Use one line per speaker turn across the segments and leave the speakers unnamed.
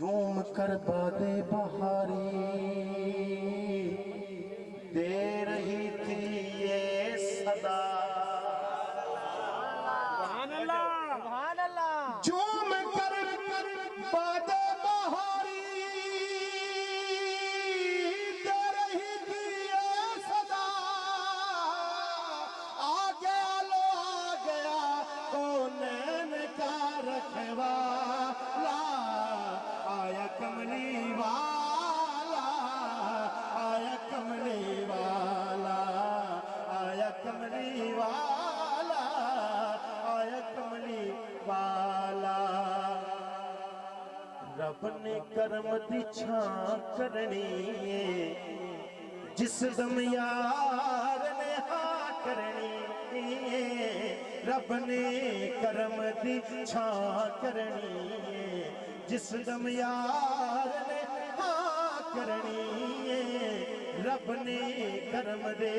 جھوم کر بادے بہاری دے رہی تھی یہ صدا
سبحان اللہ سبحان اللہ
جھوم کر بادے بہاری دے رہی تھی یہ صدا آ گیا لو آ گیا کونین کا رکھوالا آیا کملی والا آیا کملی والا آیا کملی والا آیا کملی والا رب نے کرم دی چھاں کرنی جس دم یار نے ہاں کرنی رب نے کرم دی چھاں کرنی جس دم یار نے ہاں کرنی رب نے کرم دے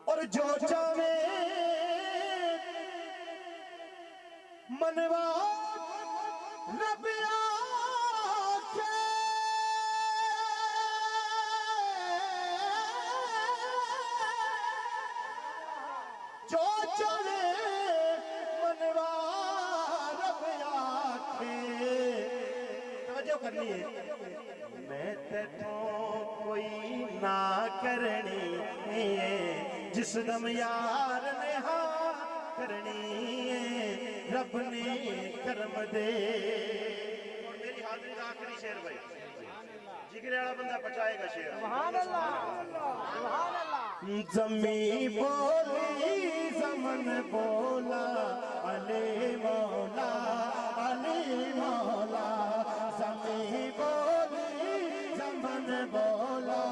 اور جو چاہے منوا رب آکھے جو چاہے منوا رب آکھے توجہ کرنی ہے میں تیتھوں کوئی نہ کرنی جس دم یار نے ہاں کرنی رب نے کرم دے اور میری حاضری کا آخری شعر بھائی جگرے والا بندہ پچائے گا شعر
سبحان اللہ سبحان اللہ
زمین بولی زمن بولا علی مولا علی مولا زمین بولی زمن بولا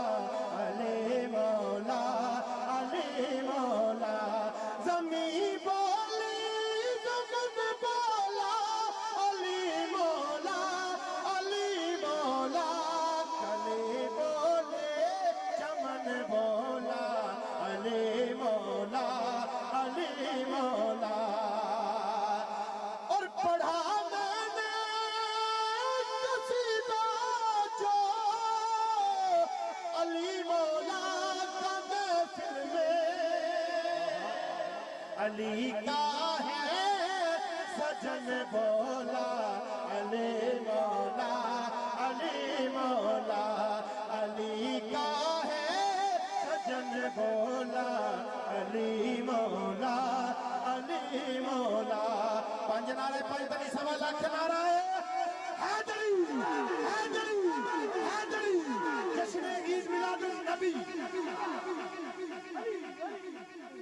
علی مولا علی مولا زمین بولی زمن بولا علی مولا علی مولا کلی بولے چمن بولا علی مولا علی مولا اور پڑھا میں نے قصیدہ جو علی مولا کا محفل میں علی کا ہے سجن بولا علی مولا علی مولا علی کا ہے سجن بولا علی مولا علی مولا پنج نعرے پنج تنی سوا لاکھ نعرہ ہے حیدری حیدری حیدری جشن عید میلاد النبی